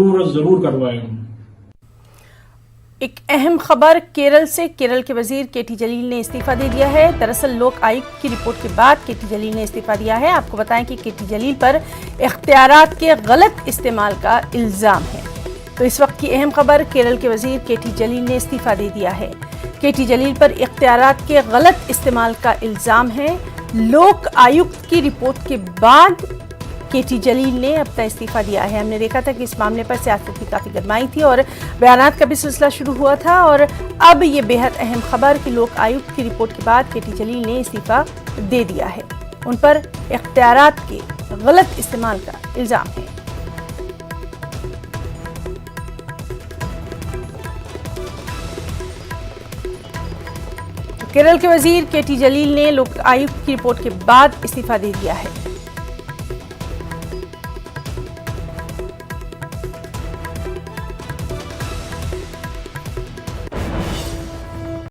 जरूर करवाएं। एक अहम खबर केरल से। केरल के वजीर केटी जलील ने इस्तीफा दे दिया है। दरअसल लोक आयुक्त की रिपोर्ट के बाद केटी जलील ने इस्तीफा दिया है। आपको बताएं कि केटी जलील पर इख्तियारात के गलत इस्तेमाल का इल्जाम है। तो इस वक्त की अहम खबर, केरल के वजीर केटी जलील ने इस्तीफा दे दिया है। केटी जलील पर इख्तियारात के गलत इस्तेमाल का इल्जाम है। लोक आयुक्त की रिपोर्ट के बाद केटी जलील ने अपना इस्तीफा दिया है। हमने देखा था कि इस मामले पर सियासत की काफ़ी गरमाई थी और बयानात का भी सिलसिला शुरू हुआ था, और अब ये बेहद अहम खबर कि लोक आयुक्त की रिपोर्ट के बाद केटी जलील ने इस्तीफा दे दिया है। उन पर इख्तियारात के गलत इस्तेमाल का इल्जाम है। केरल के वजीर केटी जलील ने लोक आयुक्त की रिपोर्ट के बाद इस्तीफा दे दिया है।